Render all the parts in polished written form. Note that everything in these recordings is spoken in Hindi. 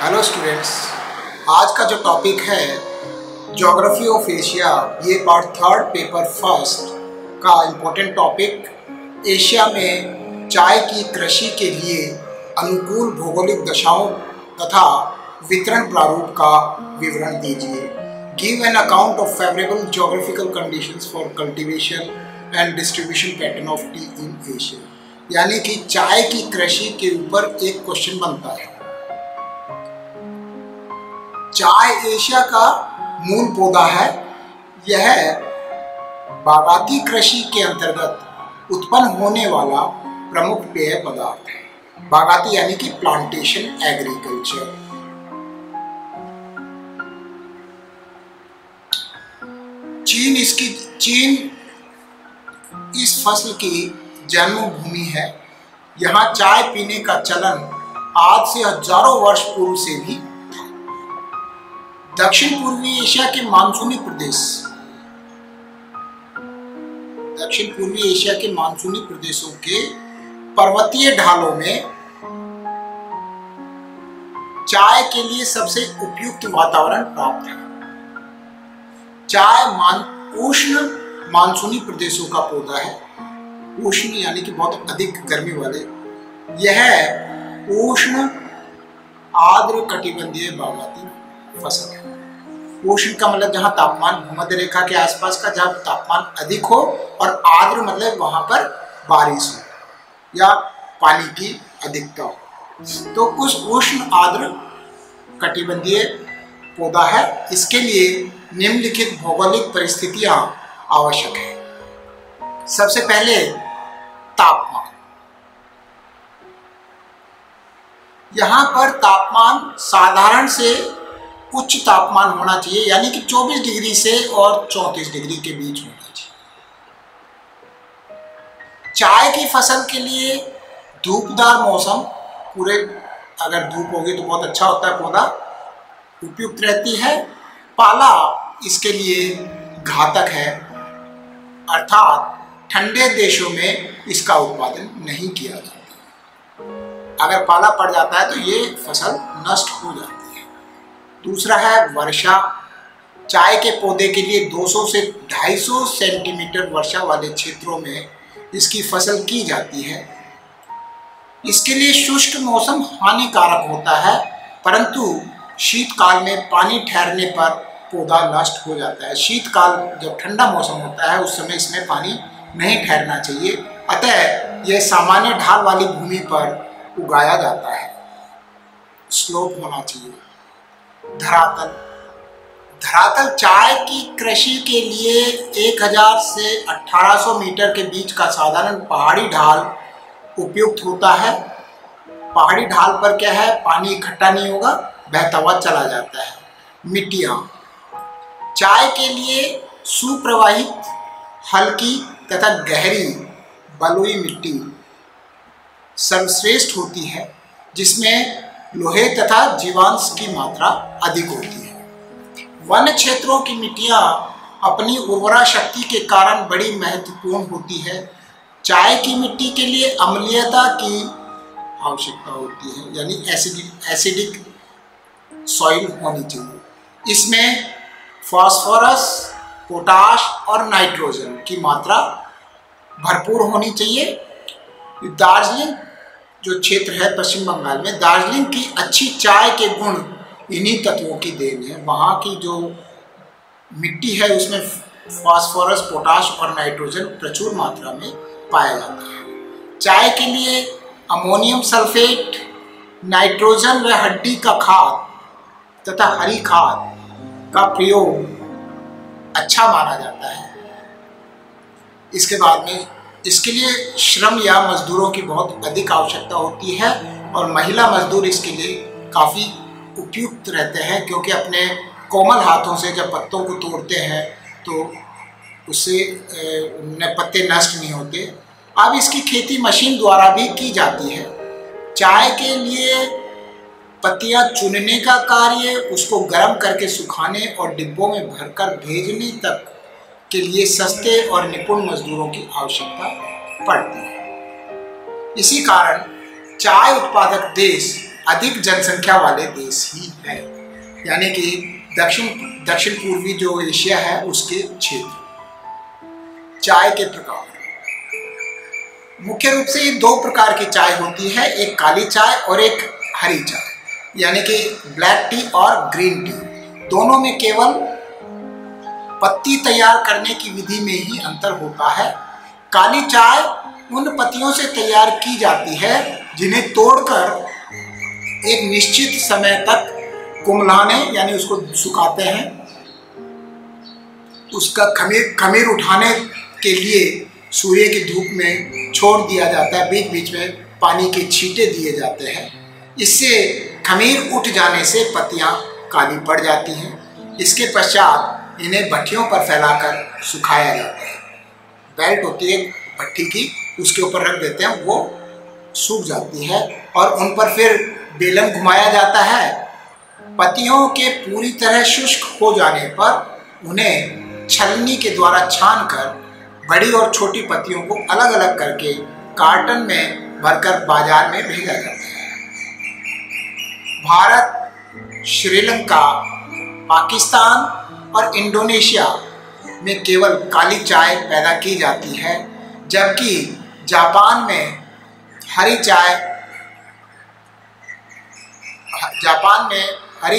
हेलो स्टूडेंट्स, आज का जो टॉपिक है ज्योग्राफी ऑफ एशिया, ये पार्ट थर्ड पेपर फर्स्ट का इम्पोर्टेंट टॉपिक, एशिया में चाय की कृषि के लिए अनुकूल भौगोलिक दशाओं तथा वितरण प्रारूप का विवरण दीजिए। Give an account of favourable geographical conditions for cultivation and distribution pattern of T in Asia. यानी कि चाय की कृषि के ऊपर एक क्वेश्चन बनता है। चाय एशिया का मूल पौधा है। यह बागाती कृषि के अंतर्गत उत्पन्न होने वाला प्रमुख पेय पदार्थ है। बागाती यानी कि प्लांटेशन एग्रीकल्चर। चीन इस फसल की जन्मभूमि है। यहाँ चाय पीने का चलन आज से हजारों वर्ष पूर्व से भी था। दक्षिण पूर्वी एशिया के मानसूनी प्रदेशों के पर्वतीय ढालों में चाय के लिए सबसे उपयुक्त वातावरण प्राप्त है। चाय उष्ण मानसूनी प्रदेशों का पौधा है। उष्ण यानी कि बहुत अधिक गर्मी वाले। यह उष्ण आर्द्र कटिबंधीय बागाती फसल है। उष्ण का मतलब जहाँ तापमान भूमध्य रेखा के आसपास का, जहाँ तापमान अधिक हो, और आर्द्र मतलब वहां पर बारिश हो या पानी की अधिकता हो। तो उस उष्ण आर्द्र कटिबंधीय पौधा है। इसके लिए निम्नलिखित भौगोलिक परिस्थितियां आवश्यक है। सबसे पहले तापमान। यहाँ पर तापमान साधारण से उच्च तापमान होना चाहिए, यानी कि 24 डिग्री से और 34 डिग्री के बीच होना चाहिए। चाय की फसल के लिए धूपदार मौसम, पूरे अगर धूप होगी तो बहुत अच्छा होता है, पौधा उपयुक्त रहती है। पाला इसके लिए घातक है, अर्थात ठंडे देशों में इसका उत्पादन नहीं किया जाता। अगर पाला पड़ जाता है तो ये फसल नष्ट हो जाती है। दूसरा है वर्षा। चाय के पौधे के लिए 200 से 250 सेंटीमीटर वर्षा वाले क्षेत्रों में इसकी फसल की जाती है। इसके लिए शुष्क मौसम हानिकारक होता है, परंतु शीतकाल में पानी ठहरने पर पौधा नष्ट हो जाता है। शीतकाल जब ठंडा मौसम होता है उस समय इसमें पानी नहीं ठहरना चाहिए, अतः यह सामान्य ढाल वाली भूमि पर उगाया जाता है। स्लोप होना चाहिए। धरातल चाय की कृषि के लिए 1000 से 1800 मीटर के बीच का साधारण पहाड़ी ढाल उपयुक्त होता है। पहाड़ी ढाल पर क्या है, पानी इकट्ठा नहीं होगा, बहता हुआ चला जाता है। मिट्टियाँ चाय के लिए सुप्रवाहित, हल्की तथा गहरी बलुई मिट्टी सर्वश्रेष्ठ होती है, जिसमें लोहे तथा जीवांश की मात्रा अधिक होती है। वन क्षेत्रों की मिट्टियाँ अपनी उर्वरा शक्ति के कारण बड़ी महत्वपूर्ण होती है। चाय की मिट्टी के लिए अम्लीयता की आवश्यकता होती है, यानी एसिडिक सॉइल होनी चाहिए। इसमें फास्फोरस, पोटाश और नाइट्रोजन की मात्रा भरपूर होनी चाहिए। दार्जिलिंग जो क्षेत्र है पश्चिम बंगाल में, दार्जिलिंग की अच्छी चाय के गुण इन्हीं तत्वों की देन है। वहाँ की जो मिट्टी है उसमें फास्फोरस, पोटाश और नाइट्रोजन प्रचुर मात्रा में पाया जाता है। चाय के लिए अमोनियम सल्फेट, नाइट्रोजन व हड्डी का खाद तथा हरी खाद का प्रयोग अच्छा माना जाता है। इसके बाद में इसके लिए श्रम या मजदूरों की बहुत अधिक आवश्यकता होती है, और महिला मजदूर इसके लिए काफ़ी उपयुक्त रहते हैं, क्योंकि अपने कोमल हाथों से जब पत्तों को तोड़ते हैं तो उससे पत्ते नष्ट नहीं होते। अब इसकी खेती मशीन द्वारा भी की जाती है। चाय के लिए पत्तियां चुनने का कार्य, उसको गर्म करके सुखाने और डिब्बों में भरकर भेजने तक के लिए सस्ते और निपुण मजदूरों की आवश्यकता पड़ती है। इसी कारण चाय उत्पादक देश अधिक जनसंख्या वाले देश ही है, यानी कि दक्षिण पूर्वी जो एशिया है उसके क्षेत्र। चाय के प्रकार, मुख्य रूप से ये दो प्रकार की चाय होती है, एक काली चाय और एक हरी चाय, यानी कि ब्लैक टी और ग्रीन टी। दोनों में केवल पत्ती तैयार करने की विधि में ही अंतर होता है। काली चाय उन पत्तियों से तैयार की जाती है जिन्हें तोड़कर एक निश्चित समय तक कुम्हलाने यानी उसको सुखाते हैं, उसका खमीर उठाने के लिए सूर्य की धूप में छोड़ दिया जाता है, बीच बीच में पानी के छींटे दिए जाते हैं। इससे खमीर उठ जाने से पत्तियां काली पड़ जाती हैं। इसके पश्चात इन्हें भट्टियों पर फैलाकर सुखाया जाता है। बेल्ट होती है भट्टी की, उसके ऊपर रख देते हैं, वो सूख जाती है और उन पर फिर बेलन घुमाया जाता है। पत्तियों के पूरी तरह शुष्क हो जाने पर उन्हें छलनी के द्वारा छानकर बड़ी और छोटी पत्तियों को अलग अलग करके कार्टन में भरकर बाजार में भेजा जाता है। भारत, श्रीलंका, पाकिस्तान और इंडोनेशिया में केवल काली चाय पैदा की जाती है, जबकि जापान में हरी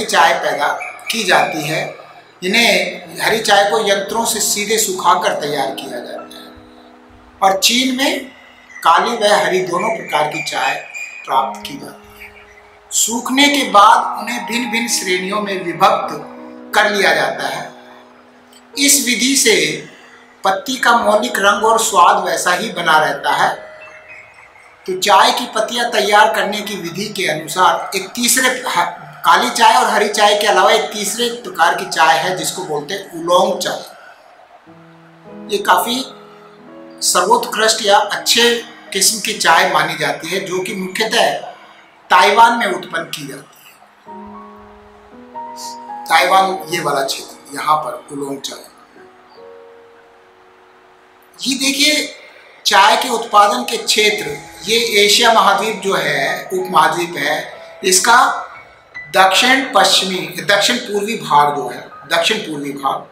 चाय पैदा की जाती है। इन्हें हरी चाय को यंत्रों से सीधे सुखाकर तैयार किया जाता है। और चीन में काली व हरी दोनों प्रकार की चाय प्राप्त की जाती है। सूखने के बाद उन्हें भिन्न भिन्न श्रेणियों में विभक्त कर लिया जाता है। इस विधि से पत्ती का मौलिक रंग और स्वाद वैसा ही बना रहता है। तो चाय की पत्तियां तैयार करने की विधि के अनुसार एक तीसरे, काली चाय और हरी चाय के अलावा एक तीसरे प्रकार की चाय है जिसको बोलते हैं उलोंग चाय। ये काफी सर्वोत्कृष्ट या अच्छे किस्म की चाय मानी जाती है, जो कि मुख्यतः ताइवान में उत्पन्न की जाती है। ताइवान ये वाला क्षेत्र, यहाँ पर उलोंग चाय। ये देखिए चाय के उत्पादन के क्षेत्र, ये एशिया महाद्वीप जो है, उपमहाद्वीप है, इसका दक्षिण पूर्वी भाग जो है, दक्षिण पूर्वी भाग,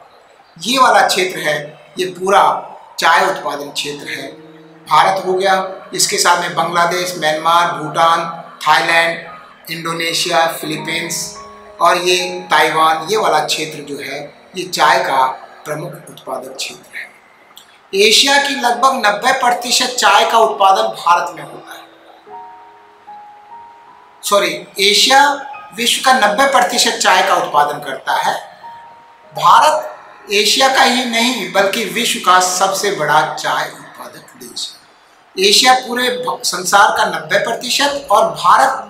ये वाला क्षेत्र है, ये पूरा चाय उत्पादन क्षेत्र है। भारत हो गया, इसके साथ में Bangladesh, Myanmar, Bhutan, Thailand, Indonesia, Philippines और ये ताइवान, ये वाला क्षेत्र जो है, ये चाय का प्रमुख उत्पादक क्षेत्र है। एशिया की लगभग 90% चाय का उत्पादन भारत में होता है। एशिया विश्व का 90% चाय का उत्पादन करता है। भारत एशिया का ही नहीं बल्कि विश्व का सबसे बड़ा चाय उत्पादक देश है। एशिया पूरे संसार का 90% और भारत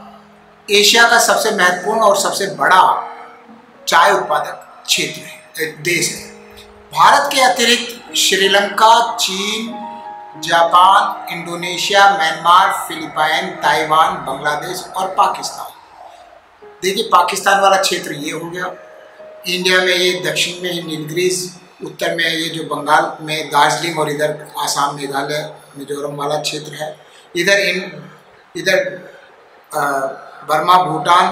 एशिया का सबसे महत्वपूर्ण और सबसे बड़ा चाय उत्पादक क्षेत्र है, देश है। भारत के अतिरिक्त श्रीलंका, चीन, Japan, Indonesia, Myanmar, Philippine, Taiwan, Bangladesh और पाकिस्तान। देखिए पाकिस्तान वाला क्षेत्र ये हो गया। इंडिया में ये दक्षिण में नीलगिरीज, उत्तर में ये जो बंगाल में दार्जिलिंग और इधर आसाम, मेघालय, मिजोरम वाला क्षेत्र है। इधर बर्मा, भूटान,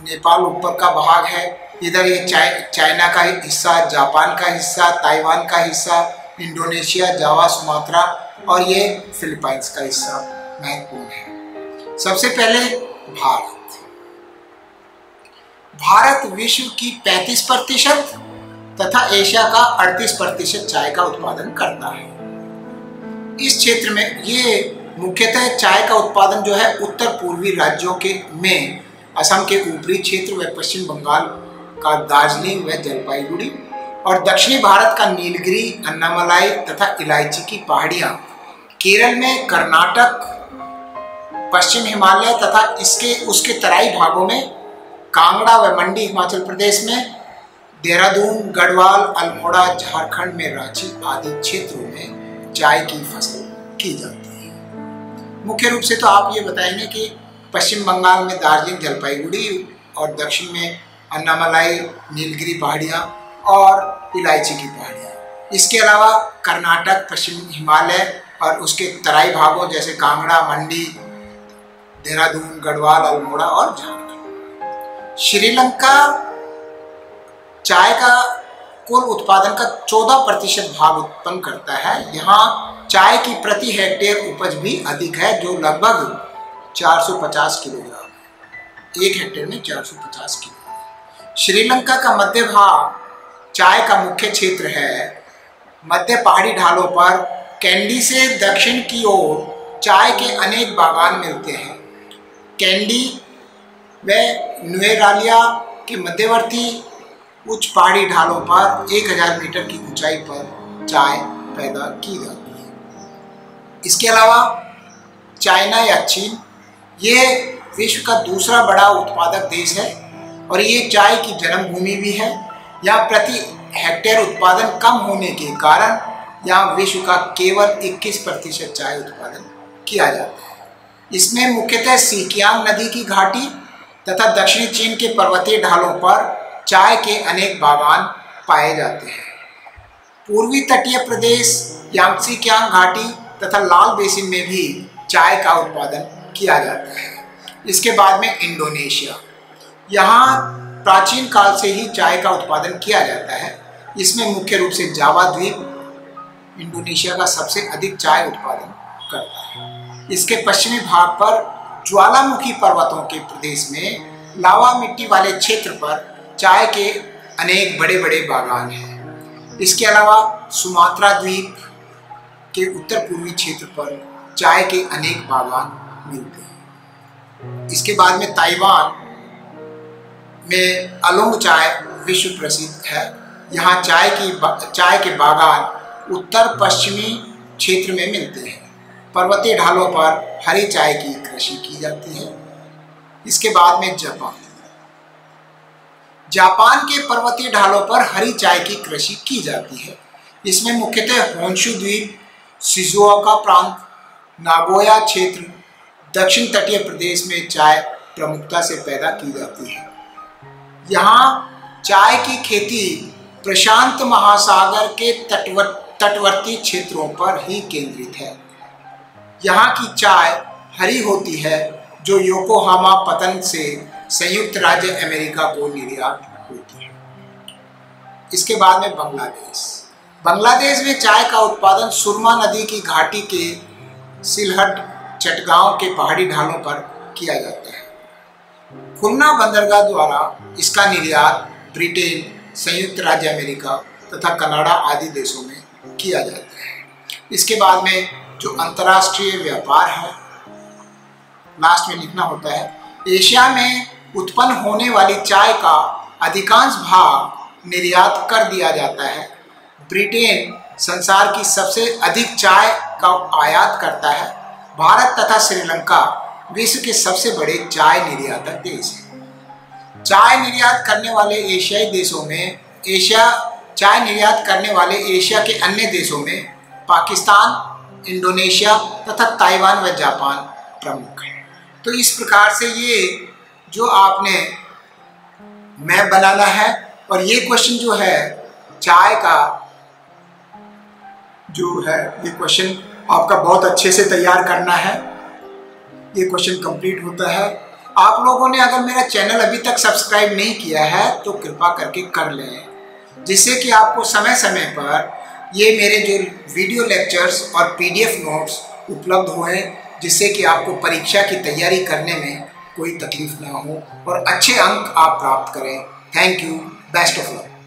नेपाल ऊपर का भाग है। इधर ये चाइना का हिस्सा, जापान का हिस्सा, ताइवान का हिस्सा, इंडोनेशिया, जावा, सुमात्रा और ये फिलीपाइंस का हिस्सा महत्वपूर्ण है। सबसे पहले भारत विश्व की 35% तथा एशिया का 38% चाय का उत्पादन करता है। इस क्षेत्र में ये मुख्यतः चाय का उत्पादन जो है उत्तर पूर्वी राज्यों में असम के ऊपरी क्षेत्र व पश्चिम बंगाल का दार्जिलिंग व जलपाईगुड़ी और दक्षिणी भारत का नीलगिरी, अन्नामलाई तथा इलायची की पहाड़ियाँ, केरल में कर्नाटक, पश्चिम हिमालय तथा उसके तराई भागों में कांगड़ा व मंडी हिमाचल प्रदेश में, देहरादून, गढ़वाल, अल्मोड़ा झारखंड में रांची आदि क्षेत्रों में चाय की फसल की जाती है। मुख्य रूप से तो आप ये बताएंगे कि पश्चिम बंगाल में दार्जिलिंग, जलपाईगुड़ी और दक्षिण में अन्नामलाई, नीलगिरी पहाड़ियाँ और इलायची की पहाड़ियाँ। इसके अलावा कर्नाटक, पश्चिम हिमालय और उसके तराई भागों जैसे कांगड़ा, मंडी, देहरादून, गढ़वाल, अल्मोड़ा और झारखंड। श्रीलंका चाय का कुल उत्पादन का 14% भाग उत्पन्न करता है। यहाँ चाय की प्रति हेक्टेयर उपज भी अधिक है, जो लगभग 450 किलोग्राम है। 1 हेक्टेयर में 450 किलोग्राम। श्रीलंका का मध्य भाग चाय का मुख्य क्षेत्र है। मध्य पहाड़ी ढालों पर कैंडी से दक्षिण की ओर चाय के अनेक बागान मिलते हैं। कैंडी व नुएरालिया के मध्यवर्ती उच्च पहाड़ी ढालों पर 1000 मीटर की ऊंचाई पर चाय पैदा की जाती है। इसके अलावा चाइना या चीन, ये विश्व का दूसरा बड़ा उत्पादक देश है और ये चाय की जन्मभूमि भी है। यहाँ प्रति हेक्टेयर उत्पादन कम होने के कारण यहाँ विश्व का केवल 21% चाय उत्पादन किया जाता है। इसमें मुख्यतः सिकियांग नदी की घाटी तथा दक्षिणी चीन के पर्वतीय ढालों पर चाय के अनेक बागान पाए जाते हैं। पूर्वी तटीय प्रदेश, यांगसी कियांग घाटी तथा लाल बेसिन में भी चाय का उत्पादन किया जाता है। इसके बाद में इंडोनेशिया, यहाँ प्राचीन काल से ही चाय का उत्पादन किया जाता है। इसमें मुख्य रूप से जावा द्वीप इंडोनेशिया का सबसे अधिक चाय उत्पादन करता है। इसके पश्चिमी भाग पर ज्वालामुखी पर्वतों के प्रदेश में लावा मिट्टी वाले क्षेत्र पर चाय के अनेक बड़े बड़े बागान हैं। इसके अलावा सुमात्रा द्वीप के उत्तर पूर्वी क्षेत्र पर चाय के अनेक बागान मिलते हैं। इसके बाद में ताइवान में अलोंग चाय विश्व प्रसिद्ध है। यहाँ चाय के बागान उत्तर पश्चिमी क्षेत्र में मिलते हैं। पर्वतीय ढालों पर हरी चाय की कृषि की जाती है। इसके बाद में जापान के पर्वतीय ढालों पर हरी चाय की कृषि की जाती है। इसमें मुख्यतः होन्शु द्वीप, शिजुओका प्रांत, नागोया क्षेत्र, दक्षिण तटीय प्रदेश में चाय प्रमुखता से पैदा की जाती है। यहाँ चाय की खेती प्रशांत महासागर के तटवर्ती क्षेत्रों पर ही केंद्रित है। यहाँ की चाय हरी होती है, जो योकोहामा पतन से संयुक्त राज्य अमेरिका को निर्यात होती है। इसके बाद में बांग्लादेश में चाय का उत्पादन सुरमा नदी की घाटी के सिलहट चटगांव के पहाड़ी ढालों पर किया जाता है। खुलना बंदरगाह द्वारा इसका निर्यात ब्रिटेन, संयुक्त राज्य अमेरिका तथा कनाडा आदि देशों में किया जाता है। इसके बाद में जो अंतर्राष्ट्रीय व्यापार है, लास्ट में लिखना होता है। एशिया में उत्पन्न होने वाली चाय का अधिकांश भाग निर्यात कर दिया जाता है। ब्रिटेन संसार की सबसे अधिक चाय का आयात करता है। भारत तथा श्रीलंका विश्व के सबसे बड़े चाय निर्यातक देश हैं। चाय निर्यात करने वाले एशिया के अन्य देशों में पाकिस्तान, इंडोनेशिया तथा ताइवान व जापान प्रमुख हैं। तो इस प्रकार से ये जो आपने मैप बनाना है, और ये क्वेश्चन जो है चाय का जो है, ये क्वेश्चन आपका बहुत अच्छे से तैयार करना है। ये क्वेश्चन कंप्लीट होता है। आप लोगों ने अगर मेरा चैनल अभी तक सब्सक्राइब नहीं किया है तो कृपा करके कर लें, जिससे कि आपको समय समय पर ये मेरे जो वीडियो लेक्चर्स और PDF नोट्स उपलब्ध हुए, जिससे कि आपको परीक्षा की तैयारी करने में कोई तकलीफ ना हो और अच्छे अंक आप प्राप्त करें। Thank you, best of luck.